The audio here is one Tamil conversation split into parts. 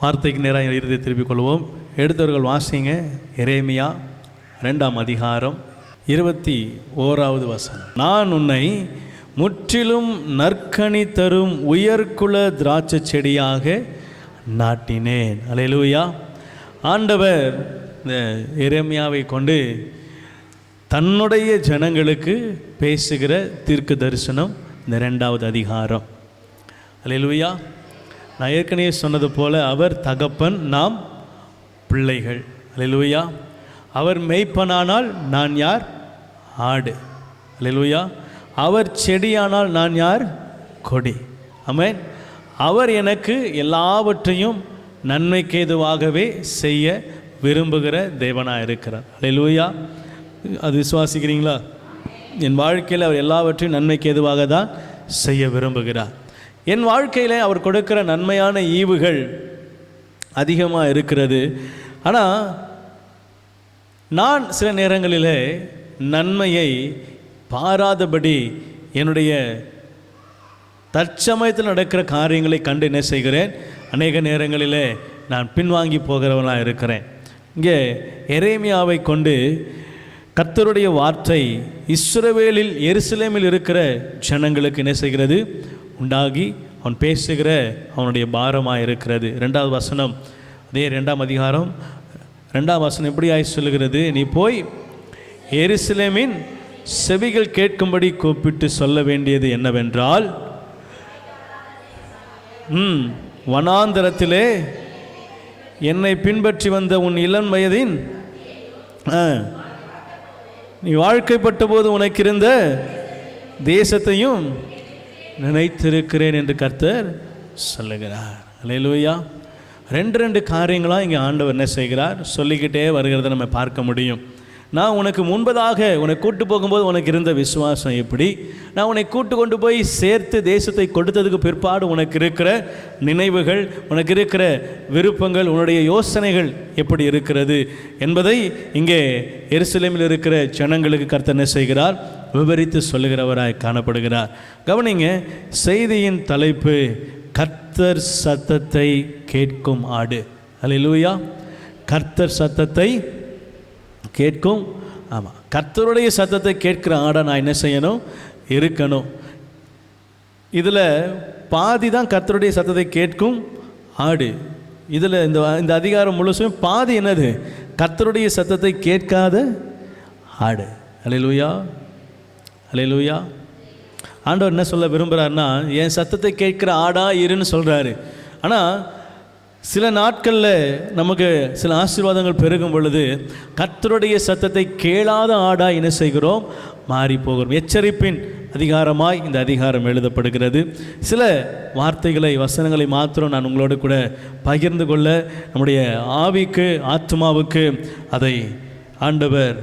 வார்த்தைக்கு நேராக இறுதியை திருப்பிக் கொள்வோம். எடுத்தவர்கள் வாசிங்க. எரேமியா 2ஆம் அதிகாரம் 21வது வசனம். நான் உன்னை முற்றிலும் நற்கனி தரும் உயர்குல திராட்சை செடியாக நாட்டினேன். அல்லேலூயா. ஆண்டவர் இந்த எரேமியாவை கொண்டு தன்னுடைய ஜனங்களுக்கு பேசுகிற தீர்க்க தரிசனம் இந்த 2வது அதிகாரம். அல்லேலூயா. நான் ஏற்கனவே சொன்னது போல அவர் தகப்பன், நாம் பிள்ளைகள். அல்லேலூயா. அவர் மேய்ப்பனானால் நான் யார்? ஆடு. அல்லேலூயா. அவர் செடியானால் நான் யார்? கொடி. ஆமென். அவர் எனக்கு எல்லாவற்றையும் நன்மைக்கு ஏதுவாகவே செய்ய விரும்புகிற தேவனாக இருக்கிறார். அல்லேலூயா. அது விசுவாசிக்கிறீங்களா? என் வாழ்க்கையில் அவர் எல்லாவற்றையும் நன்மைக்கு ஏதுவாக தான் செய்ய விரும்புகிறார். என் வாழ்க்கையில் அவர் கொடுக்கிற நன்மையான ஈவுகள் அதிகமாக இருக்கிறது. ஆனால் நான் சில நேரங்களில் நன்மையை பாராதபடி என்னுடைய தற்சமயத்தில் நடக்கிற காரியங்களை கண்டு என்ன செய்கிறேன்? அநேக நேரங்களில் நான் பின்வாங்கி போகிறவனாக இருக்கிறேன். இங்கே எரேமியாவை கொண்டு கர்த்தருடைய வார்த்தை இஸ்ரவேலில் எருசலேமில் இருக்கிற ஜனங்களுக்கு என்ன செய்கிறது? உண்டாகி அவன் பேசுகிற அவனுடைய பாரமாக இருக்கிறது. 2வது வசனம், அதே 2ஆம் அதிகாரம் 2ஆம் வசனம் எப்படியாய் சொல்லுகிறது? நீ போய் எருசலேமின் செவிகள் கேட்கும்படி கூப்பிட்டு சொல்ல வேண்டியது என்னவென்றால், வனாந்தரத்திலே என்னை பின்பற்றி வந்த உன் இளம் வயதின் நீ வாழ்க்கைப்பட்ட போது உனக்கு இருந்த தேசத்தையும் நினைத்திருக்கிறேன் என்று கர்த்தர் சொல்லுகிறார். அல்லேலூயா. 2 காரியங்களாக இங்கே ஆண்டவர் என்ன செய்கிறார்? சொல்லிக்கிட்டே வருகிறத நம்ம பார்க்க முடியும். நான் உனக்கு முன்பதாக உன்னை கூட்டு போகும்போது உனக்கு இருந்த விசுவாசம் எப்படி? நான் உன்னை கூட்டு கொண்டு போய் சேர்த்து தேசத்தை கொடுத்ததுக்கு பிற்பாடு உனக்கு இருக்கிற நினைவுகள், உனக்கு இருக்கிற விருப்பங்கள், உன்னுடைய யோசனைகள் எப்படி இருக்கிறது என்பதை இங்கே எருசலேமில் இருக்கிற ஜனங்களுக்கு கர்த்தர் என்ன செய்கிறார்? விவரித்து சொல்லுகிறவராய் காணப்படுகிறார். கவனிங்க, செய்தியின் தலைப்பு கர்த்தர் சத்தத்தை கேட்கும் ஆடு. அல்லேலூயா. கர்த்தர் சத்தத்தை கேட்கும். ஆமாம், கர்த்தருடைய சத்தத்தை கேட்கிற ஆடை நான் என்ன செய்யணும்? இருக்கணும். இதில் பாதி தான் கர்த்தருடைய சத்தத்தை கேட்கும் ஆடு. இதில் இந்த அதிகாரம் முழுசும் பாதி என்னது? கர்த்தருடைய சத்தத்தை கேட்காத ஆடு. அல்லேலூயா. அல்லேலூயா. ஆண்டவர் என்ன சொல்ல விரும்புகிறாருன்னா, என் சத்தத்தை கேட்கிற ஆடா இருன்னு சொல்கிறாரு. ஆனால் சில நாட்களில் நமக்கு சில ஆசீர்வாதங்கள் பெருகும் பொழுது கர்த்தருடைய சத்தத்தை கேளாத ஆடா என்ன செய்கிறோம்? மாறி போகிறோம். எச்சரிப்பின் அதிகாரமாய் இந்த அதிகாரம் எழுதப்படுகிறது. சில வார்த்தைகளை, வசனங்களை மாத்திரம் நான் உங்களோடு கூட பகிர்ந்து கொள்ள, நம்முடைய ஆவிக்கு, ஆத்மாவுக்கு அதை ஆண்டவர்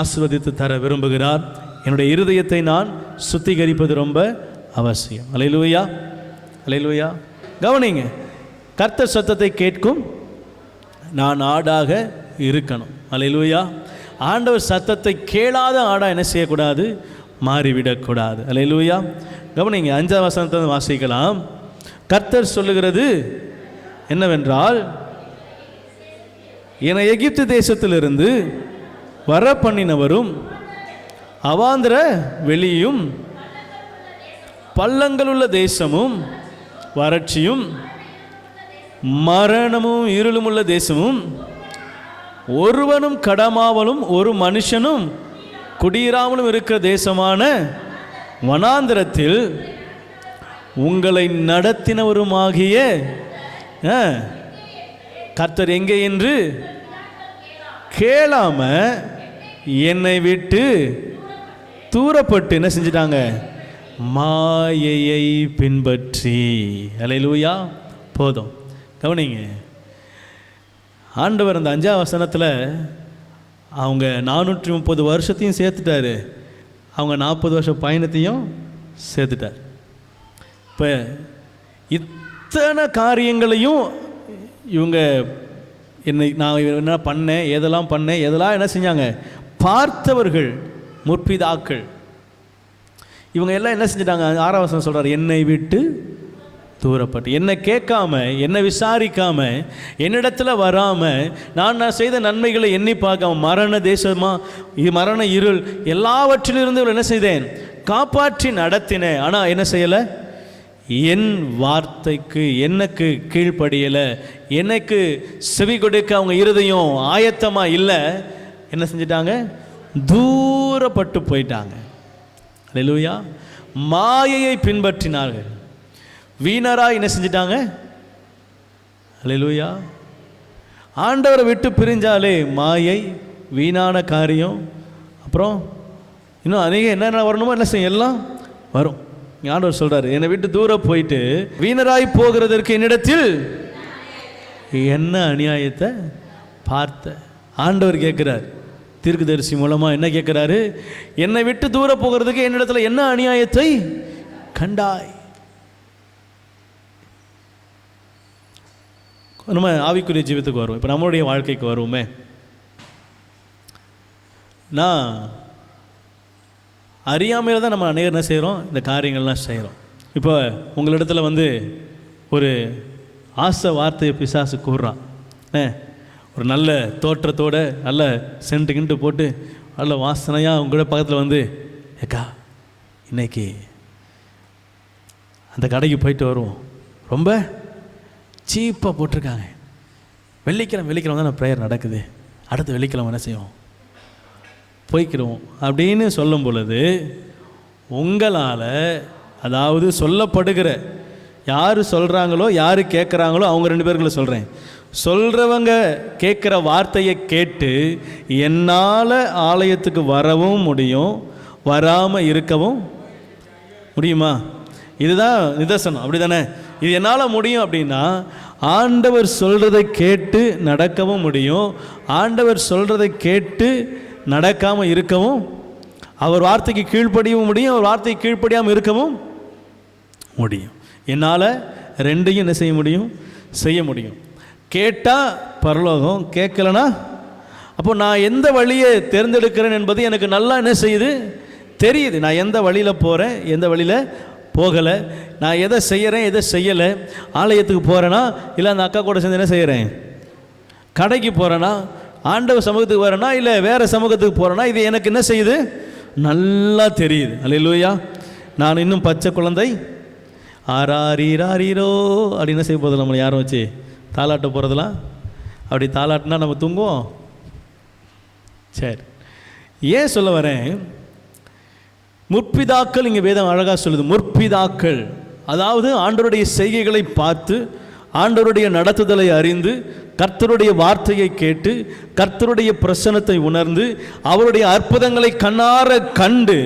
ஆசீர்வதித்து தர விரும்புகிறார். என்னுடைய இருதயத்தை நான் சுத்திகரிப்பது ரொம்ப அவசியம். அல்லேலூயா. அல்லேலூயா. கவனிங்க, கர்த்தர் சத்தத்தை கேட்கும் நான் ஆடாக இருக்கணும். அல்லேலூயா. ஆண்டவர் சத்தத்தை கேளாத ஆடா என்ன செய்யக்கூடாது? மாறிவிடக்கூடாது. அல்லேலூயா. கவனிங்க, 5ஆம் வசனத்தை வாசிக்கலாம். கர்த்தர் சொல்லுகிறது என்னவென்றால், என்னை எகிப்து தேசத்திலிருந்து வர பண்ணினவரும் அவாந்திர வெளியும் பள்ளங்களுள்ள தேசமும் வறட்சியும் மரணமும் இருளும் உள்ள தேசமும் ஒருவனும் கடமாவலும் ஒரு மனுஷனும் குடியிராமலும் இருக்கிற தேசமான வனாந்திரத்தில் உங்களை நடத்தினவருமாகிய கர்த்தர் எங்கே என்று கேளாம என்னை விட்டு தூரப்பட்டு என்ன செஞ்சிட்டாங்க? மாயையை பின்பற்றி. அல்லேலூயா. போதும். கவனிங்க, ஆண்டவர் அந்த 5ஆம் வசனத்தில் அவங்க 430 வருஷத்தையும் சேர்த்துட்டாரு, அவங்க 40 வருஷ பயணத்தையும் சேர்த்துட்டார். இப்போ இத்தனை காரியங்களையும் இவங்க நான் என்ன பண்ணேன், எதெல்லாம் பண்ணேன், எதெல்லாம் என்ன செஞ்சாங்க? பார்த்தவர்கள், முற்பிதாக்கள். இவங்க எல்லாம் என்ன செஞ்சிட்டாங்க? 6ஆம் வசனம் சொல்கிறார், என்னை விட்டு தூரப்பட்டு, என்னை கேட்காம, என்னை விசாரிக்காம, என்னிடத்தில் வராமல், நான் செய்த நன்மைகளை எண்ணி பார்க்காம, மரண தேசமாக மரண இருள் எல்லாவற்றிலிருந்து என்ன செய்தேன்? காப்பாற்றி நடத்தினேன். ஆனால் என்ன செய்யலை? என் வார்த்தைக்கு எனக்கு கீழ்ப்படியலை, எனக்கு செவி கொடுக்க அவங்க இருதயம் ஆயத்தமாக இல்லை. என்ன செஞ்சிட்டாங்க? தூரப்பட்டு போயிட்டாங்க. அல்லேலூயா. மாயையை பின்பற்றினார்கள். வீணராக என்ன செஞ்சிட்டாங்க? அல்லேலூயா. ஆண்டவரை விட்டு பிரிஞ்சாலே மாயை, வீணான காரியம், அப்புறம் இன்னும் அநேக என்னென்ன வரணுமோ என்ன செய்யும், எல்லாம் வரும். ஆண்டவர் சொல்கிறார், என்னை விட்டு தூரம் போயிட்டு வீணராய் போகிறதற்கு என்னிடத்தில் என்ன அநியாயத்தை பார்த்த. ஆண்டவர் கேட்குறார், தீர்க்கதரிசி மூலமாக என்ன கேட்குறாரு? என்னை விட்டு தூரம் போகிறதுக்கு என்னிடத்தில் என்ன அநியாயத்தை கண்டாய்? நம்ம ஆவிக்குரிய ஜீவித்துக்கு வருவோம். இப்போ நம்மளுடைய வாழ்க்கைக்கு வருவோமே. நான் அறியாமையில் தான் நம்ம அநேகர் என்ன செய்கிறோம்? இந்த காரியங்கள்லாம் செய்கிறோம். இப்போ உங்களிடத்தில் ஒரு ஆசை வார்த்தையை பிசாசு கூறுறான். ஒரு நல்ல தோற்றத்தோடு நல்ல சென்ட்டு கிண்டு போட்டு நல்ல வாசனையாக உங்களோட பக்கத்தில் ஏக்கா இன்னைக்கு அந்த கடைக்கு போயிட்டு வருவோம், ரொம்ப சீப்பாக போட்டிருக்காங்க, வெள்ளிக்கிழமை தான் ப்ரேயர் நடக்குது, அடுத்த வெள்ளிக்கிழமை என்ன செய்வோம்? போய்க்கிறோம் அப்படின்னு சொல்லும் பொழுது உங்களால், அதாவது சொல்லப்படுகிற யார் சொல்கிறாங்களோ யார் கேட்குறாங்களோ அவங்க 2 பேர்களை சொல்கிறேன், சொல்கிறவங்க கேட்குற வார்த்தையை கேட்டு என்னால் ஆலயத்துக்கு வரவும் முடியும், வராமல் இருக்கவும் முடியுமா? இதுதான் நிதர்சனம், அப்படி தானே? இது என்னால் முடியும் அப்படின்னா ஆண்டவர் சொல்கிறதை கேட்டு நடக்கவும் முடியும், ஆண்டவர் சொல்கிறதை கேட்டு நடக்காமல் இருக்கவும், அவர் வார்த்தைக்கு கீழ்ப்படியவும் முடியும், அவர் வார்த்தைக்கு கீழ்ப்படியாமல் இருக்கவும் முடியும். என்னால் 2ஐயும் என்ன செய்ய முடியும்? செய்ய முடியும். கேட்டால் பரலோகம், கேட்கலனா அப்போ நான் எந்த வழியை தேர்ந்தெடுக்கிறேன் என்பது எனக்கு நல்லா என்ன செய்யுது? தெரியுது. நான் எந்த வழியில் போகிறேன், எந்த வழியில் போகலை, நான் எதை செய்கிறேன், எதை செய்யலை, ஆலயத்துக்கு போகிறேன்னா இல்லை அந்த அக்கா கூட சேர்ந்து என்ன செய்கிறேன், கடைக்கு போகிறேன்னா, ஆண்டவர் சமூகத்துக்கு வரேன்னா இல்லை வேறு சமூகத்துக்கு போகிறேன்னா, இது எனக்கு என்ன செய்யுது? நல்லா தெரியுது. அல்லேலூயா. நான் இன்னும் பச்சை குழந்தை, ஆராரீரோ அப்படின்னு என்ன செய்ய போதில்லை, நம்மளை யாரும் வச்சு தாலாட்ட போகிறதுலாம். அப்படி தாலாட்டினா நம்ம தூங்குவோம். சரி, ஏன் சொல்ல வரேன்? முற்பிதாக்கள், இங்கே வேதம் அழகாக சொல்லுது, முற்பிதாக்கள், அதாவது ஆண்டவருடைய செய்கைகளை பார்த்து, ஆண்டவருடைய நடத்துதலை அறிந்து, கர்த்தருடைய வார்த்தையை கேட்டு, கர்த்தருடைய பிரசன்னத்தை உணர்ந்து, அவருடைய அற்புதங்களை கண்ணார கண்டு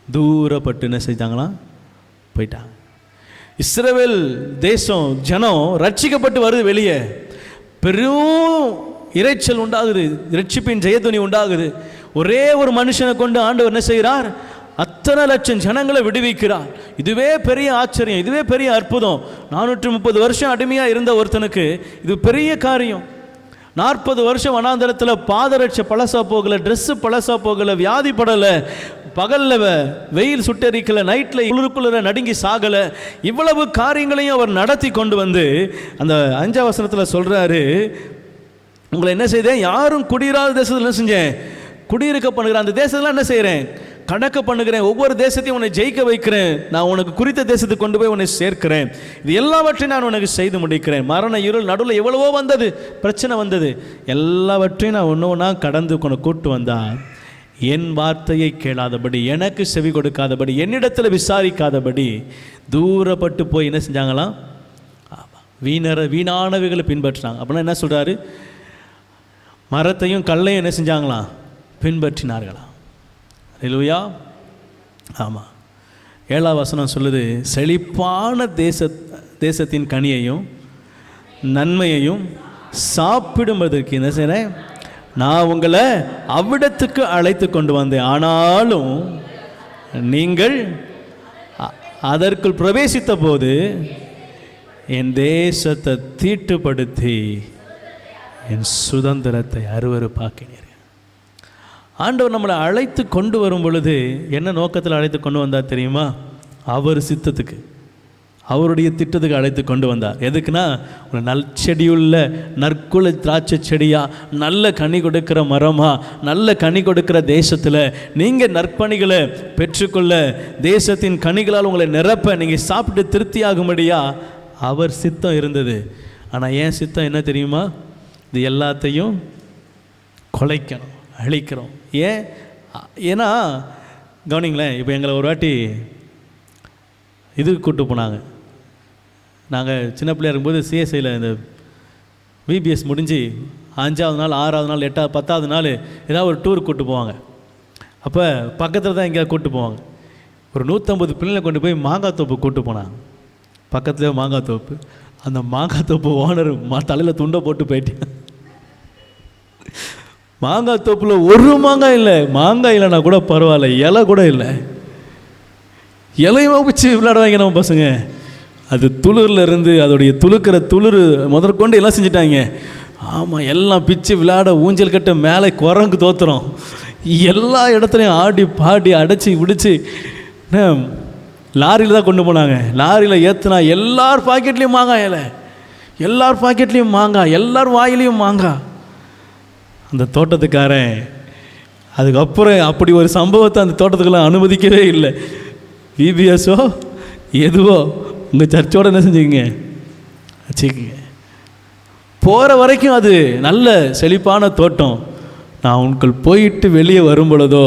தூரப்பட்டு என்ன செஞ்சாங்களாம்? போயிட்டாங்க. இஸ்ரவேல் தேசம் ஜனம் ரட்சிக்கப்பட்டு வருது, வெளியே பெரும் இறைச்சல் உண்டாகுது, ரட்சிப்பின் ஜெயத்துவனி உண்டாகுது. ஒரே ஒரு மனுஷனை கொண்டு ஆண்டவர் என்ன செய்கிறார்? அத்தனை லட்சம் ஜனங்களை விடுவிக்கிறார். இதுவே பெரிய ஆச்சரியம், இதுவே பெரிய அற்புதம். 430 வருஷம் அடிமையாக இருந்த ஒருத்தனுக்கு இது பெரிய காரியம். 40 வருஷம் வனாந்தரத்தில் பாதரட்சை பழசா போகலை, ட்ரெஸ்ஸு பழசா போகலை, வியாதி படலை, பகலில் வெயில் சுட்டரிக்கலை, நைட்டில் குளிருக்குள்ள நடுங்கி சாகலை. இவ்வளவு காரியங்களையும் அவர் நடத்தி கொண்டு அந்த 5ஆம் வசனத்தில் சொல்கிறாரு, உங்களை என்ன செய்தேன்? யாரும் குடியிராத தேசத்தில் என்ன செஞ்சேன்? குடியிருக்க பண்ணுகிறேன். அந்த தேசத்தில் என்ன செய்கிறேன்? கணக்கு பண்ணுகிறேன். ஒவ்வொரு தேசத்தையும் உன்னை ஜெயிக்க வைக்கிறேன். நான் உனக்கு குறித்த தேசத்துக்கு கொண்டு போய் உன்னை சேர்க்கிறேன். இது எல்லாவற்றையும் நான் உனக்கு செய்து முடிக்கிறேன். மரண இருள் நடுவில் எவ்வளவோ வந்தது, பிரச்சனை வந்தது, எல்லாவற்றையும் நான் ஒன்று ஒன்றா கடந்து உனக்கு கூட்டு வந்தான். என் வார்த்தையை கேளாதபடி, எனக்கு செவி கொடுக்காதபடி, என்னிடத்தில் விசாரிக்காதபடி தூரப்பட்டு போய் என்ன செஞ்சாங்களாம்? வீணானவைகளை பின்பற்றினாங்க. அப்படின்னா என்ன சொல்கிறாரு? மரத்தையும் கல்லையும் என்ன செஞ்சாங்களாம்? பின்பற்றினார்களாம். அல்லேலூயா. ஆமாம். 7ஆம் வசனம் சொல்லுது, செழிப்பான தேசத்தின் கனியையும் நன்மையையும் சாப்பிடுவதற்கு என்ன செய்கிறேன்? நான் உங்களை அவ்விடத்துக்கு அழைத்து கொண்டு வந்தேன், ஆனாலும் நீங்கள் அதற்குள் பிரவேசித்த போது என் தேசத்தை தீட்டுப்படுத்தி என் சுதந்திரத்தை அருவருப்பாக்கினீர்கள். ஆண்டவர் நம்மளை அழைத்து கொண்டு வரும் பொழுது என்ன நோக்கத்தில் அழைத்து கொண்டு வந்தார் தெரியுமா? அவர் சித்தத்துக்கு, அவருடைய திட்டத்துக்கு அழைத்து கொண்டு வந்தார். எதுக்குன்னா, ஒரு நற்செடியுள்ள நற்குல திராட்சை செடியாக, நல்ல கனி கொடுக்கிற மரமாக, நல்ல கனி கொடுக்கிற தேசத்தில் நீங்கள் நற்பணிகளை பெற்றுக்கொள்ள, தேசத்தின் கனிகளால் உங்களை நிரப்ப, நீங்கள் சாப்பிட்டு திருப்தியாகும்படியா அவர் சித்தம் இருந்தது. ஆனால் ஏன் சித்தம் என்ன தெரியுமா? இது எல்லாத்தையும் குலைக்கணும், அழிக்கிறோம். ஏன்னா கவனிங்களேன், இப்போ எங்களை ஒரு வாட்டி இதுக்கு கூப்பிட்டு போனாங்க. நாங்கள் சின்ன பிள்ளையா இருக்கும்போது சிஎஸ்ஐயில் இந்த விபிஎஸ் முடிஞ்சு 5ஆவது நாள் 6ஆவது நாள் 8ஆவது 10ஆவது நாள் ஏதாவது ஒரு டூர் கூப்பிட்டு போவாங்க. அப்போ பக்கத்தில் தான் எங்கேயாவது கூப்பிட்டு போவாங்க. ஒரு 150 பிள்ளைங்களை கொண்டு போய் மாங்காய் தோப்பு கூப்பிட்டு போனாங்க. பக்கத்தில் மாங்காய் தோப்பு. அந்த மாங்காய் தோப்பு ஓனர் தலையில் துண்டை போட்டு போயிட்டேன். மாங்காய் தோப்பில் ஒரு மாங்காய் இல்லை. மாங்காய் இல்லைன்னா கூட பரவாயில்ல, இலை கூட இல்லை. இலையை வச்சு விளையாடுவாங்க நம்ம பசங்க. அது துளிரில் இருந்து அதோடைய துளுக்கிற துளிர் முதற்கொண்டு எல்லாம் செஞ்சுட்டாங்க. ஆமாம், எல்லாம் பிச்சு விளையாட, ஊஞ்சல் கட்ட, மேலே குரங்கு தோத்துறோம், எல்லா இடத்துலையும் ஆடி பாடி அடைச்சி பிடிச்சி லாரியில் தான் கொண்டு போனாங்க. லாரியில் ஏற்றுனா எல்லார் பாக்கெட்லேயும் மாங்காய் இலை, எல்லார் பாக்கெட்லேயும் மாங்காய், எல்லார் வாயிலையும் மாங்காய். அந்த தோட்டத்துக்காரன் அதுக்கப்புறம் அப்படி ஒரு சம்பவத்தை அந்த தோட்டத்துக்கெல்லாம் அனுமதிக்கவே இல்லை. விபிஎஸோ எதுவோ உங்கள் சர்ச்சோடு என்ன செஞ்சுக்கிங்க வச்சுக்கிங்க. போகிற வரைக்கும் அது நல்ல செழிப்பான தோட்டம். நான் உங்கள் போயிட்டு வெளியே வரும் பொழுதோ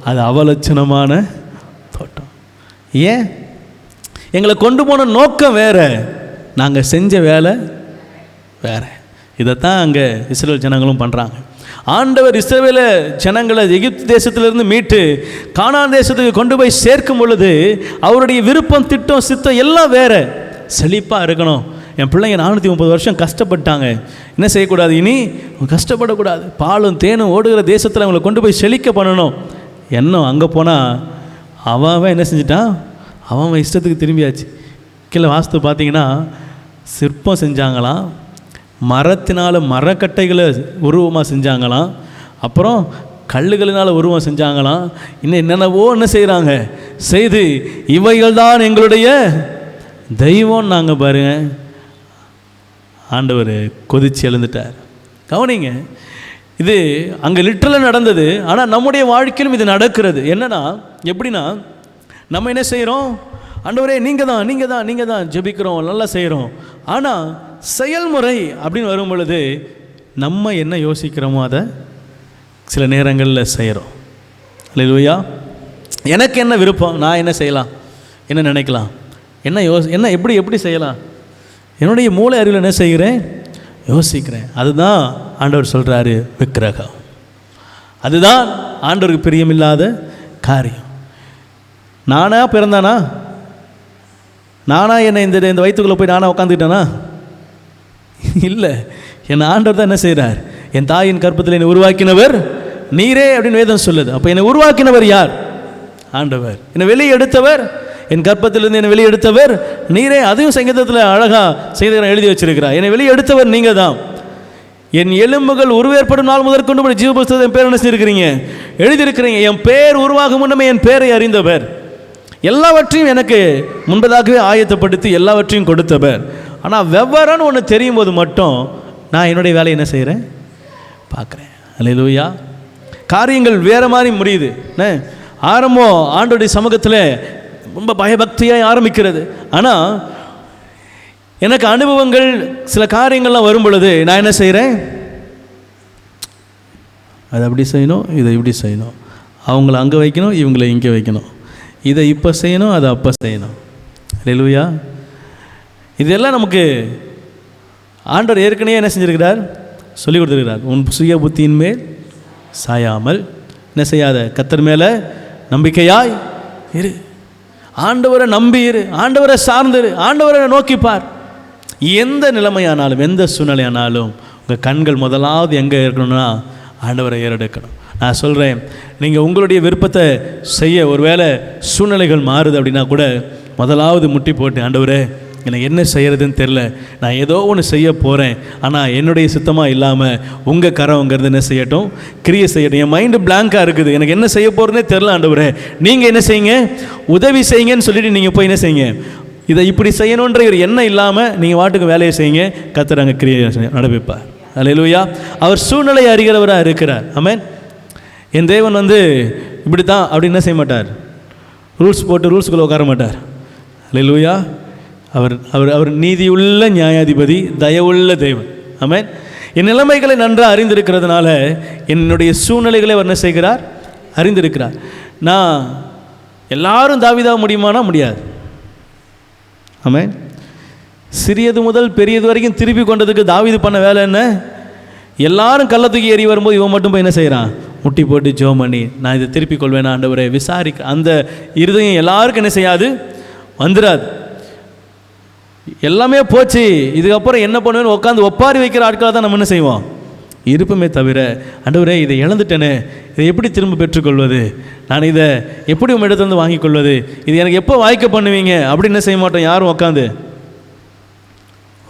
அது அவலட்சணமான தோட்டம். ஏன்? எங்களை கொண்டு போன நோக்கம் வேறு, நாங்கள் செஞ்ச வேலை வேறு. இதைத்தான் அங்கே இஸ்ரேல் ஜனங்களும் பண்ணுறாங்க. ஆண்டவர் இஸ்ரவேல ஜனங்களை எகிப்து தேசத்திலிருந்து மீட்டு கானான் தேசத்துக்கு கொண்டு போய் சேர்க்கும் பொழுது அவருடைய விருப்பம், திட்டம், சித்தம் எல்லாம் வேறு. செழிப்பாக இருக்கணும். என் பிள்ளைங்க 430 வருஷம் கஷ்டப்பட்டாங்க, என்ன செய்யக்கூடாது, இனி கஷ்டப்படக்கூடாது, பாலும் தேனும் ஓடுகிற தேசத்தில் அவங்களை கொண்டு போய் செழிக்க பண்ணணும். என்ன அங்கே போனால் அவன் என்ன செஞ்சிட்டான், அவன் இஷ்டத்துக்கு திரும்பியாச்சு. கீழே வாஸ்து பார்த்தீங்கன்னா சிற்பம் செஞ்சாங்களாம், மரத்தினால் மரக்கட்டைகளை உருவமாக செஞ்சாங்களாம், அப்புறம் கல்லுகளினால் உருவம் செஞ்சாங்களாம், இன்னும் என்னென்னவோ என்ன செய்கிறாங்க செய்து இவைகள் தான் எங்களுடைய தெய்வம் நாங்கள் பாருங்க. ஆண்டவர் கொதிச்சு எழுந்துட்டார். கவனிங்க, இது அங்கே லிட்டரலாக நடந்தது. ஆனால் நம்முடைய வாழ்க்கையிலும் இது நடக்கிறது. என்னன்னா, எப்படின்னா, நம்ம என்ன செய்கிறோம், ஆண்டவரே நீங்கள் தான் ஜெபிக்கிறோம், நல்லா செய்கிறோம். ஆனால் செயல்முறை அப்படின்னு வரும் பொழுது நம்ம என்ன யோசிக்கிறோமோ அதை சில நேரங்களில் செய்கிறோம். அல்லேலூயா. எனக்கு என்ன விருப்பம், நான் என்ன செய்யலாம், என்ன நினைக்கலாம், என்ன எப்படி செய்யலாம், என்னுடைய மூளை அறிவில் என்ன செய்கிறேன், யோசிக்கிறேன். அதுதான் ஆண்டவர் சொல்கிறாரு விக்கிரகம். அதுதான் ஆண்டவருக்கு பிரியமில்லாத காரியம். நானா பிறந்தானா, நானா என்னை இந்த வயிற்றுக்குள்ளே போய் நானா உட்காந்துக்கிட்டேனா? இல்லை, என் ஆண்டவர் தான் என்ன செய்கிறார், என் தாயின் கற்பத்தில் என்னை உருவாக்கினவர் நீரே அப்படின்னு வேதம் சொல்லுது. அப்போ என்னை உருவாக்கினவர் யார்? ஆண்டவர். என்னை வெளியே எடுத்தவர், என் கற்பத்திலிருந்து என்னை வெளியே எடுத்தவர் நீரே. அதையும் சங்கீதத்தில் அழகாக செய்திகளை எழுதி வச்சிருக்கிறார். என்னை வெளியே எடுத்தவர் நீங்கள் தான். என் எலும்புகள் உருவேற்படும் நாள் முதற்கொண்டு ஜீவ புஸ்தகத்தில் என் பேர் என்ன செஞ்சுருக்கிறீங்க, எழுதியிருக்கிறீங்க. என் பேர் உருவாகும் முன்னமே என் பேரை அறிந்தவர், எல்லாவற்றையும் எனக்கு முன்பதாகவே ஆயத்தப்படுத்தி எல்லாவற்றையும் கொடுத்தவர். ஆனால் வெவ்வேறான ஒன்று தெரியும் போது மட்டும் நான் என்னுடைய வேலையை என்ன செய்கிறேன், பார்க்குறேன். அல்லேலூயா. காரியங்கள் வேறு மாதிரி முடியுது. ஆரம்பம் ஆண்டோடைய சமூகத்தில் ரொம்ப பயபக்தியாக ஆரம்பிக்கிறது. ஆனால் எனக்கு அனுபவங்கள், சில காரியங்கள்லாம் வரும் பொழுது நான் என்ன செய்கிறேன், அதை அப்படி செய்யணும், இதை இப்படி செய்யணும், அவங்கள அங்கே வைக்கணும், இவங்களை இங்கே வைக்கணும், இதை இப்போ செய்யணும், அதை அப்போ செய்யணும். அல்லேலூயா. இதெல்லாம் நமக்கு ஆண்டவர் ஏற்கனவே என்ன செஞ்சிருக்கிறார், சொல்லி கொடுத்துருக்கிறார். உன் சுய புத்தியின் மேல் சாயாமல் என்ன செய்யாத, கர்த்தர் மேலே நம்பிக்கையாய் இரு, ஆண்டவரை நம்பி இரு, ஆண்டவரை சார்ந்திரு, ஆண்டவரை நோக்கிப்பார். எந்த நிலைமையானாலும், எந்த சூழ்நிலையானாலும் உங்கள் கண்கள் முதலாவது எங்கே இருக்கணும்னா ஆண்டவரை ஏறெடுக்கணும். நான் சொல்கிறேன், நீங்கள் உங்களுடைய விருப்பத்தை செய்ய ஒருவேளை சூழ்நிலைகள் மாறுது அப்படின்னா கூட முதலாவது முட்டி போட்டு, ஆண்டவரே எனக்கு என்ன செய்கிறதுன்னு தெரில, நான் ஏதோ ஒன்று செய்ய போகிறேன், ஆனால் என்னுடைய சுத்தமாக இல்லாமல் உங்கள் கரவங்கிறது என்ன செய்யட்டும், கிரியை செய்யட்டும். என் மைண்டு பிளாங்காக இருக்குது, எனக்கு என்ன செய்ய போகிறதுனே தெரில, ஆண்டவரே நீங்கள் என்ன செய்யுங்க, உதவி செய்யுங்கன்னு சொல்லிவிட்டு நீங்கள் போய் என்ன செய்யுங்க, இதை இப்படி செய்யணுன்ற ஒரு எண்ணம் இல்லாமல் நீங்கள் வாட்டுக்கு வேலையை செய்யுங்க, கர்த்தர் அங்கே கிரியை நடப்பிப்பார். அல்லேலூயா. அவர் சூழ்நிலை அறிகிறவராக இருக்கிறார். ஆமென். என் தேவன் இப்படி தான் அப்படின்னு என்ன செய்ய மாட்டார், ரூல்ஸ் போட்டு ரூல்ஸுக்குள்ளே உட்கார மாட்டார். அல்லேலூயா. அவர் அவர் அவர் நீதியுள்ள நியாயாதிபதி, தயவுள்ள தேவன். ஆமென். என் நிலைமைகளை நன்றாக அறிந்திருக்கிறதுனால என்னுடைய சூழ்நிலைகளை அவர் என்ன செய்கிறார், அறிந்திருக்கிறார். நான் எல்லாரும் தாவீதாக முடியுமானா முடியாது. ஆமென். சிறியது முதல் பெரியது வரைக்கும் திருப்பி கொண்டதுக்கு தாவீது பண்ண வேலை என்ன? எல்லாரும் கள்ளத்துக்கு ஏறி வரும்போது இவன் மட்டும் போய் என்ன செய்கிறான், முட்டி போட்டு ஜெபம் பண்ணி நான் இதை திருப்பிக் கொள்வேன் ஆண்டவரே விசாரிக்க. அந்த இருதயம் எல்லாருக்கும் என்ன செய்யாது, வந்துடாது. எல்லாமே போச்சு, இதுக்கப்புறம் என்ன பண்ணுவேன்னு உட்காந்து ஒப்பாரி வைக்கிற ஆட்களாக தான் நம்ம என்ன செய்வோம் இருப்போமே தவிர, ஆண்டவரே இதை இழந்துட்டேனே, இதை எப்படி திரும்ப பெற்றுக்கொள்வது, நான் இதை எப்படி உங்கள் இடத்துலேருந்து வாங்கி கொள்வது, இது எனக்கு எப்போ வாய்க்க பண்ணுவீங்க அப்படின்னு என்ன செய்ய மாட்டோம். யாரும் உட்காந்து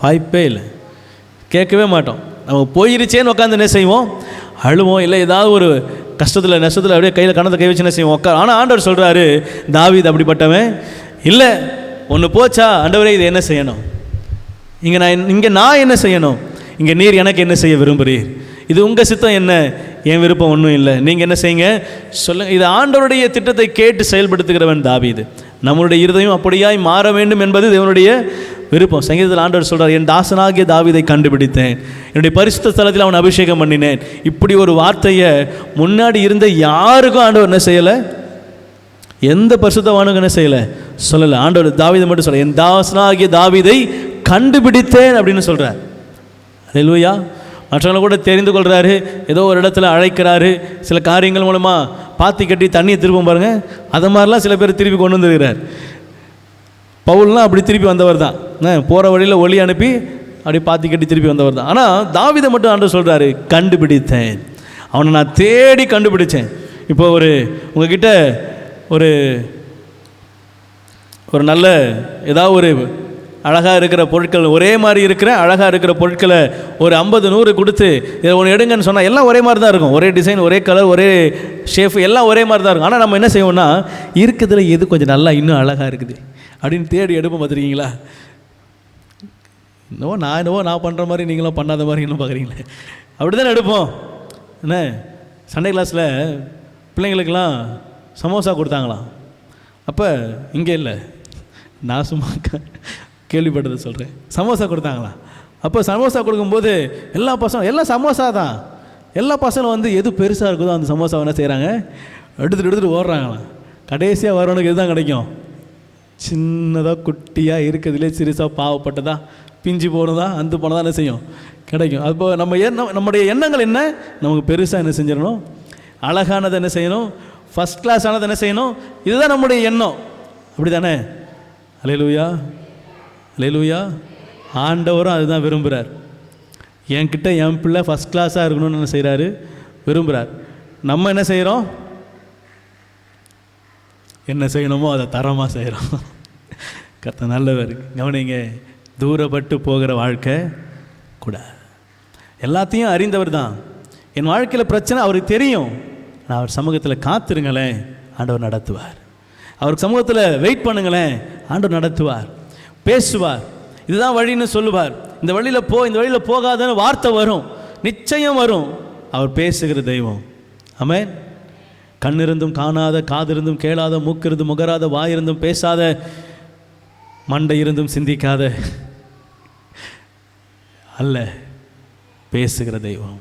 வாய்ப்பே இல்லை, கேட்கவே மாட்டோம். நம்ம போயிருச்சேன்னு உட்காந்து என்ன செய்வோம், அழுவோம். இல்லை ஏதாவது ஒரு கஷ்டத்தில் நஷ்டத்தில் அப்படியே கையில் கணத்தை கை வச்சு என்ன செய்வோம் உட்கார். ஆனால் ஆண்டவர் சொல்கிறாரு, தாவீது அப்படிப்பட்டவன் இல்லை. ஒன்று போச்சா, ஆண்டவரே இதை என்ன செய்யணும், இங்கே நான் என்ன செய்யணும், இங்கே நீர் எனக்கு என்ன செய்ய விரும்புகிறீர், இது உங்கள் சித்தம் என்ன, என் விருப்பம் ஒன்றும் இல்லை, நீங்கள் என்ன செய்யுங்க சொல்லுங்கள். இது ஆண்டவருடைய திட்டத்தை கேட்டு செயல்படுத்துகிறவன் தாவீது. நம்மளுடைய இருதயம் அப்படியாய் மாற வேண்டும் என்பது தேவனுடைய விருப்பம். சங்கீதத்தில் ஆண்டவர் சொல்கிறார், என் தாசனாகிய தாவீதை கண்டுபிடித்தேன், என்னுடைய பரிசுத்த ஸ்தலத்தில் அவன் அபிஷேகம் பண்ணினேன். இப்படி ஒரு வார்த்தையை முன்னாடி இருந்த யாருக்கும் ஆண்டவர் என்ன செய்யலை, எந்த பரிசுத்தவானுக்கும் என்ன செய்யலை சொல்லலை. ஆண்டவர் தாவீதை மட்டும் சொல்ல, என் தாசனாகிய தாவீதை கண்டுபிடித்தேன் அப்படின்னு சொல்கிறார். அல்லேலூயா. மற்றவங்களை கூட தெரிந்து கொள்கிறாரு, ஏதோ ஒரு இடத்துல அழைக்கிறாரு, சில காரியங்கள் மூலமாக பாத்தி கட்டி தண்ணியை திரும்ப பாருங்கள், அது மாதிரிலாம் சில பேர் திருப்பி கொண்டு வந்துருக்கிறார். பவுல்லாம் அப்படி திருப்பி வந்தவர் தான், போகிற வழியில் ஒளி அனுப்பி அப்படி பாத்தி கட்டி திருப்பி வந்தவர் தான். ஆனால் தாவீதை மட்டும் ஆண்டவர் சொல்கிறாரு, கண்டுபிடித்தேன், அவனை நான் தேடி கண்டுபிடித்தேன். இப்போ உங்ககிட்ட ஒரு நல்ல ஏதாவது ஒரு அழகாக இருக்கிற பொருட்கள், ஒரே மாதிரி இருக்கிற அழகாக இருக்கிற பொருட்களை ஒரு 50-100 கொடுத்து இதை ஒன்று எடுங்கன்னு சொன்னால் எல்லாம் ஒரே மாதிரி தான் இருக்கும், ஒரே டிசைன், ஒரே கலர், ஒரே ஷேஃப், எல்லாம் ஒரே மாதிரி தான் இருக்கும். ஆனால் நம்ம என்ன செய்வோம்னா, இருக்கிறதுல எது கொஞ்சம் நல்லா இன்னும் அழகாக இருக்குது அப்படின்னு தேடி எடுப்போம். பார்த்துருக்கீங்களா? நான் பண்ணுற மாதிரி நீங்களும் பண்ணாத மாதிரி இன்னும் பார்க்குறீங்களே, அப்படி தானே எடுப்போம். என்ன சண்டே கிளாஸில் பிள்ளைங்களுக்கெல்லாம் சமோசா கொடுத்தாங்களாம். அப்போ இங்கே இல்லை, நான் சும்மா கேள்விப்பட்டதை சொல்கிறேன். சமோசா கொடுத்தாங்களாம். அப்போ சமோசா கொடுக்கும்போது எல்லா பசங்களும் எல்லாம் சமோசா தான், எல்லா பசங்களும் எது பெருசாக இருக்குதோ அந்த சமோசாவை என்ன செய்கிறாங்க, எடுத்துகிட்டு ஓடுறாங்களாம். கடைசியாக வரவனுக்கு எதுதான் கிடைக்கும், சின்னதாக குட்டியாக இருக்கிறதுலே சிறுசாக பாவப்பட்டதா பிஞ்சு போனதா அந்த போனதான் என்ன செய்யும் கிடைக்கும். அப்போ நம்முடைய எண்ணங்கள் என்ன, நமக்கு பெருசாக என்ன செஞ்சிடணும், அழகானதை என்ன செய்யணும், ஃபஸ்ட் கிளாஸ் ஆனதை என்ன செய்யணும், இதுதான் நம்முடைய எண்ணம். அப்படி தானே? அல்லேலூயா, அல்லேலூயா. ஆண்டவரும் அதுதான் விரும்புகிறார். என்கிட்ட என் பிள்ளை ஃபஸ்ட் கிளாஸாக இருக்கணும்னு என்ன செய்கிறாரு, விரும்புகிறார். நம்ம என்ன செய்கிறோம், என்ன செய்யணுமோ அதை தரமாக செய்கிறோம். கர்த்தர் நல்லவர். கவனிங்க, தூரப்பட்டு போகிற வாழ்க்கை கூட. எல்லாத்தையும் அறிந்தவர் தான். என் வாழ்க்கையில் பிரச்சனை அவருக்கு தெரியும். நான் அவர் சமூகத்தில் காத்திருங்களேன், ஆண்டவர் நடத்துவார். அவர் சமூகத்தில் வெயிட் பண்ணுங்களேன், ஆண்டவர் நடத்துவார், பேசுவார். இதுதான் வழின்னு சொல்லுவார். இந்த வழியில் இந்த வழியில் போகாதன்னு வார்த்தை வரும், நிச்சயம் வரும். அவர் பேசுகிற தெய்வம். ஆமென். கண்ணிருந்தும் காணாத, காதிருந்தும் கேளாத, மூக்கிருந்தும் முகராத, வாயிருந்தும் பேசாத, மண்டை இருந்தும் சிந்திக்காத அல்ல, பேசுகிற தெய்வம்.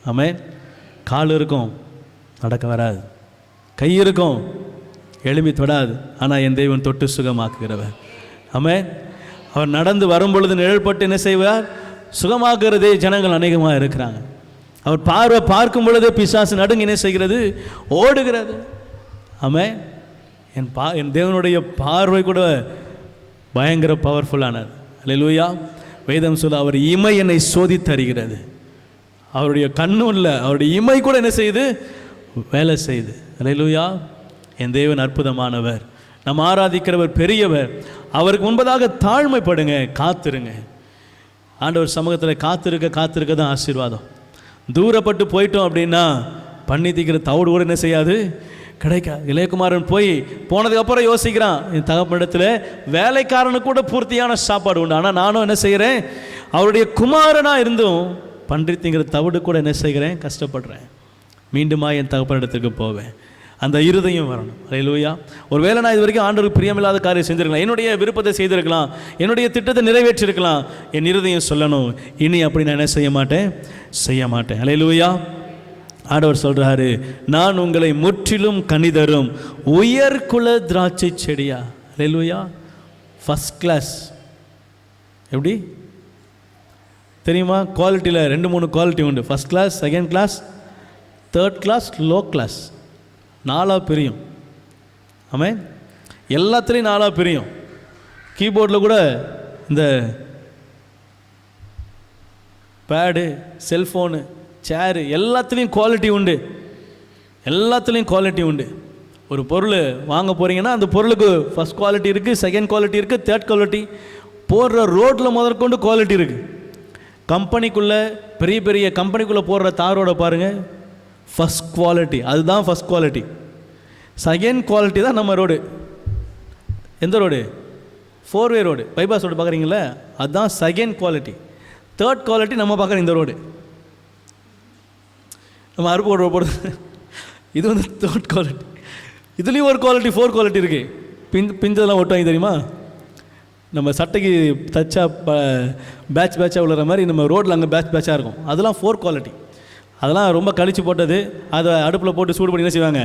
ஆமென். கால் இருக்கும், நடக்க வராது, கை இருக்கும், எழுப்பி தொடாது, ஆனால் என் தெய்வன் தொட்டு சுகமாக்குகிறவர். ஆமென். அவர் நடந்து வரும்பொழுது நிழல்பட்டு என்ன செய்வார், சுகமாக்குறதே ஜனங்கள் அநேகமாக இருக்கிறாங்க. அவர் பார்வை பார்க்கும் பொழுதே பிசாசு நடுங்கி என்ன செய்கிறது, ஓடுகிறது. ஆமென். என் தேவனுடைய பார்வை கூட பயங்கர பவர்ஃபுல்லானது. அல்லேலூயா. வேதம் சொல்ல, அவர் இமை என்னை சோதித்தருகிறது. அவருடைய கண்ணும் இல்லை, அவருடைய இமை கூட என்ன செய்யுது, வேலை செய்யுது. அல்லேலூயா. என் தேவன் அற்புதமானவர், நம்ம ஆராதிக்கிறவர் பெரியவர். அவருக்கு முன்பதாக தாழ்மைப்படுங்க, காத்திருங்க. ஆண்டவர் சமூகத்தில் காத்திருக்க தான் ஆசீர்வாதம். தூரப்பட்டு போயிட்டோம் அப்படின்னா பண்ணி தீக்கிற தவிடு கூட என்ன செய்யாது, கிடைக்காது. இளையகுமாரன் போனதுக்கப்புறம் யோசிக்கிறான், என் தகப்பனிடத்தில் வேலைக்காரனுக்கு கூட பூர்த்தியான சாப்பாடு உண்டு, ஆனால் நானும் என்ன செய்கிறேன், அவருடைய குமாரனாக இருந்தும் பன்றித்திங்கிற தவிடு கூட என்ன செய்கிறேன், கஷ்டப்படுறேன். மீண்டுமா என் தகப்பனிடத்துக்கு போவேன். அந்த இருதயம் வரணும். அல்லேலூயா. ஒருவேளை நான் இது வரைக்கும் ஆண்டவருக்கு பிரியமில்லாத காரியம் செஞ்சுருக்கலாம், என்னுடைய விருப்பத்தை செய்திருக்கலாம், என்னுடைய திட்டத்தை நிறைவேற்றிருக்கலாம். என் இருதயம் சொல்லணும், இனி அப்படி நான் என்ன செய்ய மாட்டேன். அல்லேலூயா. ஆண்டவர் சொல்கிறாரு, நான் உங்களை முற்றிலும் கனிதரும் உயர்குல திராட்சை செடியா. அல்லேலூயா. First class. எப்படி தெரியுமா? குவாலிட்டியில் 2-3 குவாலிட்டி உண்டு. First class, second class, third class, low class. 4 பிரியும். ஆமென். எல்லாத்துலேயும் 4 பிரியும். கீபோர்டில் கூட இந்த பேடு, செல்ஃபோனு, சேரு எல்லாத்துலேயும் குவாலிட்டி உண்டு. ஒரு பொருள் வாங்க போகிறீங்கன்னா அந்த பொருளுக்கு ஃபஸ்ட் குவாலிட்டி இருக்குது, செகண்ட் குவாலிட்டி இருக்குது, தேர்ட் குவாலிட்டி. போடுற ரோட்டில் முதற்கொண்டு குவாலிட்டி இருக்குது. கம்பெனிக்குள்ளே, பெரிய கம்பெனிக்குள்ளே போடுற தாரோட பாருங்கள், ஃபஸ்ட் குவாலிட்டி, அதுதான் ஃபஸ்ட் குவாலிட்டி. செகண்ட் குவாலிட்டி தான் நம்ம ரோடு. எந்த ரோடு? 4-வே ரோடு, பைபாஸ் ரோடு பார்க்குறீங்களே, அதுதான் செகண்ட் குவாலிட்டி. தேர்ட் குவாலிட்டி நம்ம பார்க்குற இந்த ரோடு, நம்ம அருப்பு ரோடு போடுறது, இது வந்து தேர்ட் குவாலிட்டி. இதுலேயும் ஒரு குவாலிட்டி, 4 குவாலிட்டி இருக்குது. பிஞ்சதெல்லாம் ஒட்டுவாங்க தெரியுமா? நம்ம சட்டைக்கு தச்சா பேட்சாக விழுற மாதிரி நம்ம ரோட்டில் அங்கே பேட்சாக இருக்கும், அதெல்லாம் 4 குவாலிட்டி. அதெல்லாம் ரொம்ப கழிச்சு போட்டது, அதை அடுப்பில் போட்டு சூடு பண்ணி என்ன செய்வாங்க,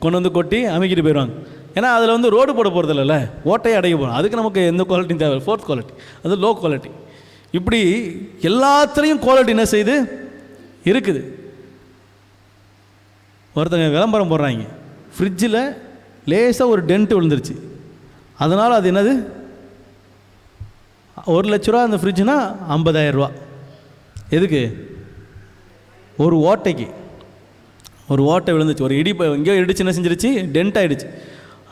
கொண்டு வந்து கொட்டி அமைக்கிட்டு போயிடுவாங்க. ஏன்னா அதில் வந்து ரோடு போட போகிறது இல்லைல்ல, ஓட்டையை அடைக்க போகிறோம். அதுக்கு நமக்கு எந்த குவாலிட்டியும் தேவை, 4th குவாலிட்டி, அது லோ குவாலிட்டி. இப்படி எல்லாத்துலேயும் குவாலிட்டி என்ன செய்யுது இருக்குது. ஒருத்தங்க விளம்பரம் போடுறாங்க, ஃப்ரிட்ஜில் லேசாக ஒரு டென்ட்டு விழுந்துருச்சு, அதனால் அது என்னது, 1 லட்ச ரூபா அந்த ஃப்ரிட்ஜுனா 50,000 ரூபா. எதுக்கு? ஒரு ஓட்டைக்கு. ஒரு ஓட்டை விழுந்துச்சு, ஒரு எங்கேயோ இடிச்சு என்ன செஞ்சிருச்சு, டென்ட் ஆகிடுச்சு.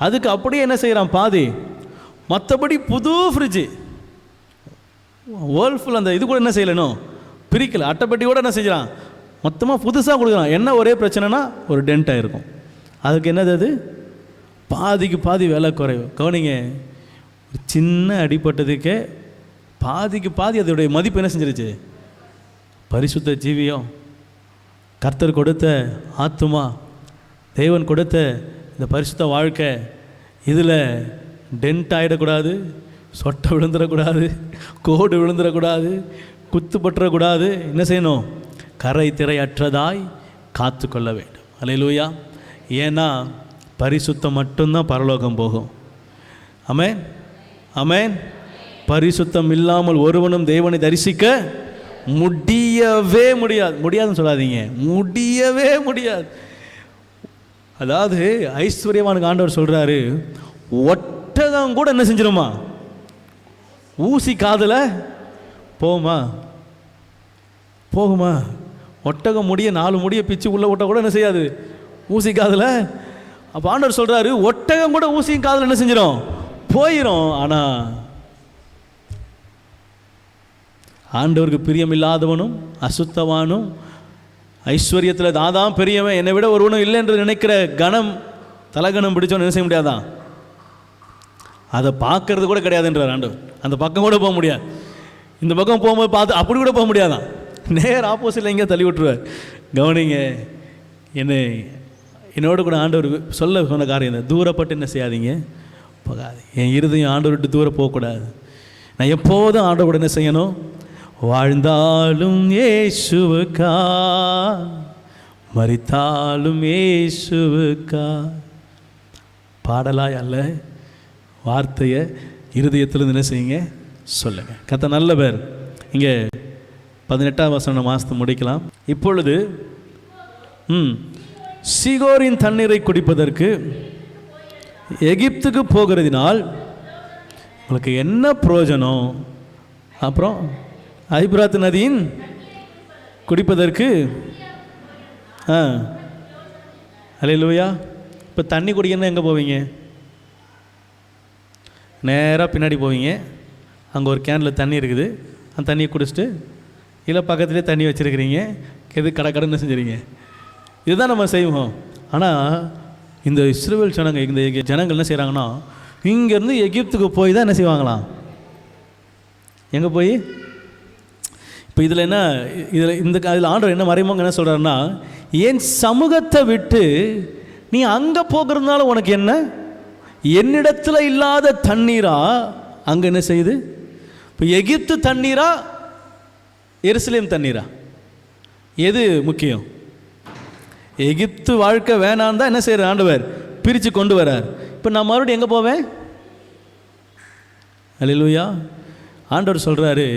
அதுக்கு அப்படியே என்ன செய்கிறான் பாதி, மற்றபடி புது ஃப்ரிட்ஜு வேர்ல்ஃபுல் அந்த இது கூட என்ன செய்யலைனோ பிரிக்கலை, அட்டைப்பட்டி கூட என்ன செஞ்சான், மொத்தமாக புதுசாக கொடுக்குறான். என்ன ஒரே பிரச்சனைனா ஒரு டென்ட் ஆகிருக்கும். அதுக்கு என்னது, அது பாதிக்கு பாதி விலை குறைவு. கவனிங்க, ஒரு சின்ன அடிப்பட்டதுக்கே பாதிக்கு பாதி அதோடைய மதிப்பு என்ன செஞ்சிருச்சு. பரிசுத்த ஜீவியம், கர்த்தர் கொடுத்த ஆத்துமா, தேவன் கொடுத்த இந்த பரிசுத்த வாழ்க்கை, இதில் டென்ட் ஆகிடக்கூடாது, சொட்டை விழுந்துடக்கூடாது, கோடு விழுந்துடக்கூடாது, குத்து பற்றக்கூடாது. என்ன செய்யணும்? கரை திரை அற்றதாய் காத்து கொள்ள வேண்டும். அல்லேலூயா. ஏன்னா பரிசுத்தம் மட்டும்தான் பரலோகம் போகும். ஆமென், ஆமென். பரிசுத்தம் இல்லாமல் ஒருவனும் தேவனை தரிசிக்க முடியாதுன்னு சொல்லாதீங்க, முடியவே முடியாது. அதாவது ஐஸ்வர்யவானுக்கு ஆண்டவர் சொல்கிறாரு, ஒட்டகம் கூட என்ன செஞ்சிருமா, ஊசி காதில் போகுமா? ஒட்டகம் முடிய 4 முடிய பிச்சு உள்ள விட்டால் கூட என்ன செய்யாது, ஊசி காதில். அப்போ ஆண்டவர் சொல்கிறாரு, ஒட்டகம் கூட ஊசி காதில் என்ன செஞ்சிடும், போயிடும். ஆனால் ஆண்டவருக்கு பிரியமில்லாதவனும் அசுத்தவானும் ஐஸ்வர்யத்தில் தான் பெரியவன், என்னை விட ஒருவனும் இல்லை என்று நினைக்கிற கணம், தலகணம் பிடிச்சவன் என்ன செய்ய முடியாதான், அதை பார்க்கறது கூட கிடையாதுன்றார் ஆண்டவர். அந்த பக்கம் கூட போக முடியாது. இந்த பக்கம் போகும்போது பார்த்து அப்படி கூட போக முடியாதான், நேர் ஆப்போசிட்டில் எங்கேயா தள்ளி விட்டுருவார். கவனிங்க, என்னோட கூட ஆண்டவர் சொன்ன காரியம் இந்த தூரப்பட்டு என்ன செய்யாதீங்க, போகாது. என் இருதயம் ஆண்டவர் விட்டு தூரம் போகக்கூடாது. நான் எப்போதும் ஆண்டவர் கூட என்ன செய்யணும், வாழ்ந்தாலும் இயேசுவுக்கா, மரித்தாலும் இயேசுவுக்கா. பாடலாய் அல்ல, வார்த்தையை இருதயத்திலிருந்து என்ன செய்யுங்க, சொல்லுங்க. கர்த்தர் நல்ல பேர். இங்கே 18ஆம் வசனம் மாதத்தை முடிக்கலாம். இப்பொழுது சீகோரின் தண்ணீரை குடிப்பதற்கு எகிப்துக்கு போகிறதினால் உங்களுக்கு என்ன பிரயோஜனம்? அப்புறம் ஐபிராத் நதியின் குடிப்பதற்கு அல்லேலூயா. இப்போ தண்ணி குடிக்கணும்னா எங்கே போவீங்க? நேராக பின்னாடி போவீங்க, அங்கே ஒரு கேனில் தண்ணி இருக்குது, அந்த தண்ணியை குடிச்சிட்டு இல்லை பக்கத்துலேயே தண்ணி வச்சுருக்கிறீங்க, எது கடை கடைன்னு செஞ்சுறீங்க. இதுதான் நம்ம செய்வோம். ஆனால் இந்த இஸ்ரவேல் ஜனங்கள், இந்த ஜனங்கள் என்ன செய்கிறாங்கன்னா, இங்கேருந்து எகிப்துக்கு போய் தான் என்ன செய்வாங்களாம். எங்கே போய்? இப்போ இதில் என்ன, இதில் ஆண்டவர் என்ன மறைமுகம் என்ன சொல்கிறாருன்னா, என் சமூகத்தை விட்டு நீ அங்கே போகிறதுனால உனக்கு என்ன, என்னிடத்தில் இல்லாத தண்ணீரா அங்கே என்ன செய்யுது? இப்போ எகிப்து தண்ணீரா எருசலேம் தண்ணீரா, எது முக்கியம்? எகிப்து வாழ்க்கை வேணான்னு தான் என்ன செய்கிறார் ஆண்டவர், பிரித்து கொண்டு வரார். இப்போ நான் மறுபடியும் எங்கே போவேன்? அல்லேலூயா. ஆண்டவர் சொல்கிறாரு,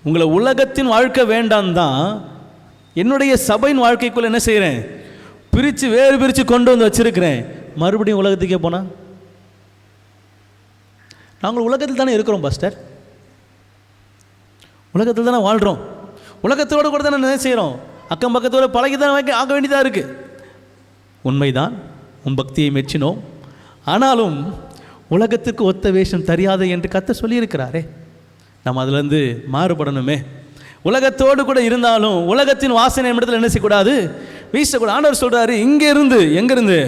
உங்களை உலகத்தின் வாழ்க்கை வேண்டாம் தான் என்னுடைய சபையின் வாழ்க்கைக்குள்ளே என்ன செய்கிறேன், பிரித்து வேறு பிரித்து கொண்டு வந்து வச்சுருக்கிறேன். மறுபடியும் உலகத்துக்கே போனால், நாங்கள் உலகத்தில் தானே இருக்கிறோம் பாஸ்டர், உலகத்தில் தானே வாழ்கிறோம், உலகத்தோடு கூட தானே என்ன செய்கிறோம், அக்கம் பக்கத்தோடு பழகி தான் ஆக வேண்டியதாக இருக்குது. உண்மைதான், உன் பக்தியை மெச்சினோம். ஆனாலும் உலகத்துக்கு ஒத்த வேஷம் தெரியாது என்று கர்த்தர் சொல்லியிருக்கிறாரே, நம்ம அதிலேருந்து மாறுபடணுமே. உலகத்தோடு கூட இருந்தாலும் உலகத்தின் வாசனை இடத்துல என்ன செய்யக்கூடாது, வீசக்கூடாது. ஆண்டவர் சொல்கிறாரு, இங்கேருந்து எங்கேருந்து,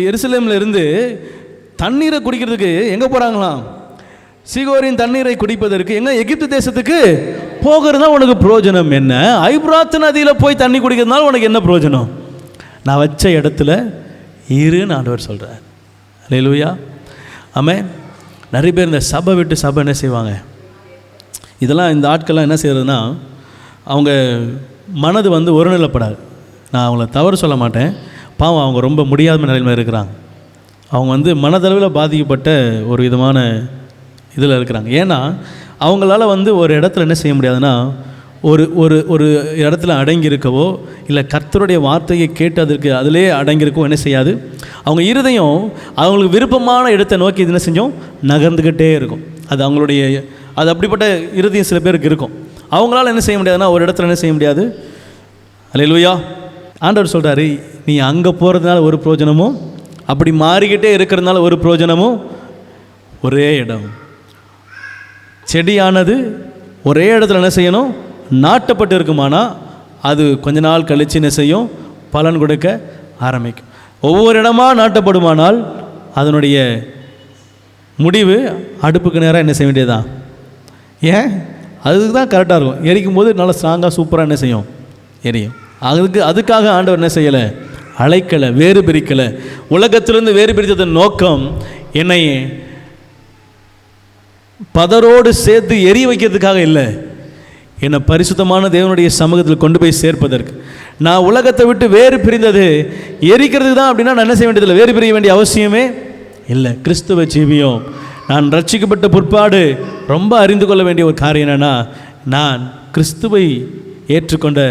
எருசலேமில் இருந்து தண்ணீரை குடிக்கிறதுக்கு எங்கே போகிறாங்களாம், சீகோரின் தண்ணீரை குடிப்பதற்கு எங்கே, எகிப்து தேசத்துக்கு போகிறது தான் உனக்கு பிரயோஜனம் என்ன? ஐப்ராத் நதியில் போய் தண்ணி குடிக்கிறதுனால உனக்கு என்ன பிரயோஜனம்? நான் வச்ச இடத்துல இருன்னு ஆண்டவர் சொல்கிறார். அல்லேலூயா, ஆமென். நிறைய பேர் இந்த சபை விட்டு சபை என்ன செய்வாங்க, இதெல்லாம் இந்த ஆட்கள்லாம் என்ன செய்கிறதுனா, அவங்க மனது ஒருநிலைப்படாது. நான் அவங்கள தவறு சொல்ல மாட்டேன், பாவம் அவங்க ரொம்ப முடியாத நிலைமையில் இருக்கிறாங்க. அவங்க மனதளவில் பாதிக்கப்பட்ட ஒரு விதமான இதில் இருக்கிறாங்க. ஏன்னா அவங்களால ஒரு இடத்துல என்ன செய்ய முடியாதுன்னா, ஒரு ஒரு ஒரு இடத்துல அடங்கியிருக்கவோ இல்லை கர்த்தருடைய வார்த்தையை கேட்டு அதற்கு அதிலே அடங்கியிருக்கவோ என்ன செய்யாது. அவங்க இருதயம் அவங்களுக்கு விருப்பமான இடத்தை நோக்கி இது என்ன செஞ்சோம், நகர்ந்துக்கிட்டே இருக்கும். அது அவங்களுடைய, அது அப்படிப்பட்ட இருதயம் சில பேருக்கு இருக்கும். அவங்களால என்ன செய்ய முடியாதுன்னா, ஒரு இடத்துல என்ன செய்ய முடியாது. அல்லேலூயா. ஆண்டவர் சொல்கிறாரு, நீ அங்கே போகிறதுனால ஒரு பிரயோஜனமும், அப்படி மாறிக்கிட்டே இருக்கிறதுனால ஒரு பிரயோஜனமும், ஒரே இடம். செடியானது ஒரே இடத்துல என்ன செய்யணும், நாட்டப்பட்டு இருக்குமானா அது கொஞ்ச நாள் கழித்து என்ன செய்யும், பலன் கொடுக்க ஆரம்பிக்கும். ஒவ்வொரு இடமா நாட்டப்படுமானால் அதனுடைய முடிவு அடுப்புக்கு நேராக என்ன செய்ய வேண்டியதுதான். ஏன், அதுக்கு தான் கரெக்டாக இருக்கும். எரிக்கும் போது நல்லா ஸ்ட்ராங்காக சூப்பராக என்ன செய்யும், எரியும். அதுக்காக ஆண்டவர் என்ன செய்யலை, அழைக்கலை, வேறு பிரிக்கலை. உலகத்திலிருந்து வேறு பிரித்ததன் நோக்கம் என்னை பதரோடு சேர்த்து எரிய வைக்கிறதுக்காக இல்லை, என்னை பரிசுத்தமான தேவனுடைய சமூகத்தில் கொண்டு போய் சேர்ப்பதற்கு. நான் உலகத்தை விட்டு வேறு பிரிந்தது எரிக்கிறதுக்கு தான். அப்படின்னா நான் என்ன செய்ய வேண்டியதில்லை, வேறு பிரிய வேண்டிய அவசியமே இல்லை. கிறிஸ்துவ ஜீவியம், நான் ரட்சிக்கப்பட்ட பிற்பாடு ரொம்ப அறிந்து கொள்ள வேண்டிய ஒரு காரியம் என்னென்னா, நான் கிறிஸ்துவை ஏற்றுக்கொண்ட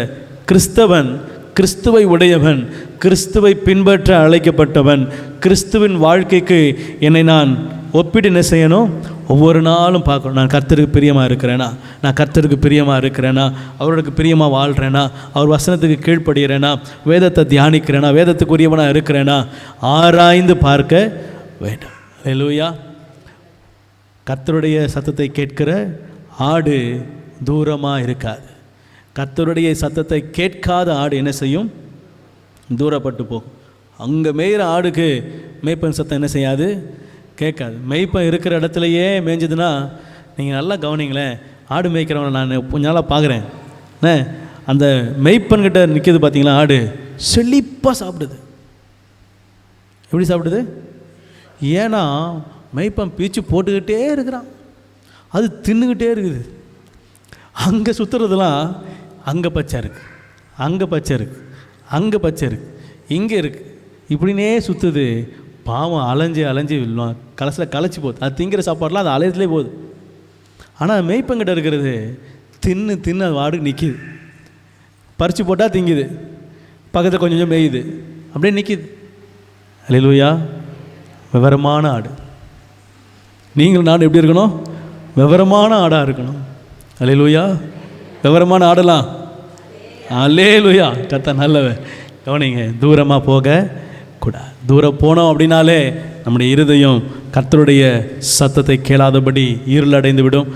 கிறிஸ்தவன், கிறிஸ்துவை உடையவன், கிறிஸ்துவை பின்பற்ற அழைக்கப்பட்டவன். கிறிஸ்துவின் வாழ்க்கைக்கு என்னை நான் ஒப்பிட்டு என்ன செய்யணும், ஒவ்வொரு நாளும் பார்க்கணும். நான் கர்த்தருக்கு பிரியமாக இருக்கிறேனா, நான் கர்த்தருக்கு பிரியமாக இருக்கிறேனா, அவருக்கு பிரியமாக வாழ்கிறேனா, அவர் வசனத்துக்கு கீழ்ப்படுகிறேனா, வேதத்தை தியானிக்கிறேனா, வேதத்துக்குரியவனாக இருக்கிறேனா, ஆராய்ந்து பார்க்க வேண்டும். அல்லேலூயா. கர்த்தருடைய சத்தத்தை கேட்கிற ஆடு தூரமாக இருக்காது. கர்த்தருடைய சத்தத்தை கேட்காத ஆடு என்ன செய்யும், தூரப்பட்டு போகும். அங்கே மேய்கிற ஆடுக்கு மேய்ப்பன் சத்தம் என்ன செய்யாது, கேட்காது. மேய்ப்பன் இருக்கிற இடத்துலையே மேய்ஞ்சதுன்னா, நீங்கள் நல்லா கவனிங்களேன், ஆடு மேய்க்கிறவனை நான் கொஞ்ச நாளாக பார்க்குறேன். அந்த மெய்ப்பன்கிட்ட நிற்கிது பார்த்தீங்களா, ஆடு செழிப்பாக சாப்பிடுது. எப்படி சாப்பிடுது? ஏன்னா மெய்ப்பன் பீச்சு போட்டுக்கிட்டே இருக்கிறான், அது தின்னுக்கிட்டே இருக்குது. அங்கே சுற்றுறதுலாம் அங்கே பச்சை இருக்குது, அங்கே பச்சை இருக்குது, அங்கே பச்சை இருக்குது, இங்கே இருக்குது, இப்படின்னே சுற்றுது. பாவம் அலைஞ்சி அலைஞ்சி கலசில் களைச்சி போகுது. அது திங்கிற சாப்பாடெலாம் அது அலையத்துலேயே போகுது. ஆனால் மெய்ப்பங்கிட்ட இருக்கிறது தின்னு தின்னு அது வாடுக்கு நிற்கிது. பறித்து போட்டால் திங்குது, பக்கத்தில் கொஞ்சம் கொஞ்சம் மேயுது, அப்படியே நிற்கிது. அல்லேலூயா. விவரமான ஆடு. நீங்கள் நான் எப்படி இருக்கணும், விவரமான ஆடாக இருக்கணும். அல்லேலூயா. விவரமான ஆடலாம். அல்லேலூயா. கர்த்தர் நல்லவன். கவனிங்க, தூரமாக போக கூடாது. தூரம் போனோம் அப்படின்னாலே நம்முடைய இருதயம் கர்த்தருடைய சத்தத்தை கேளாதபடி இருள் அடைந்து விடும்.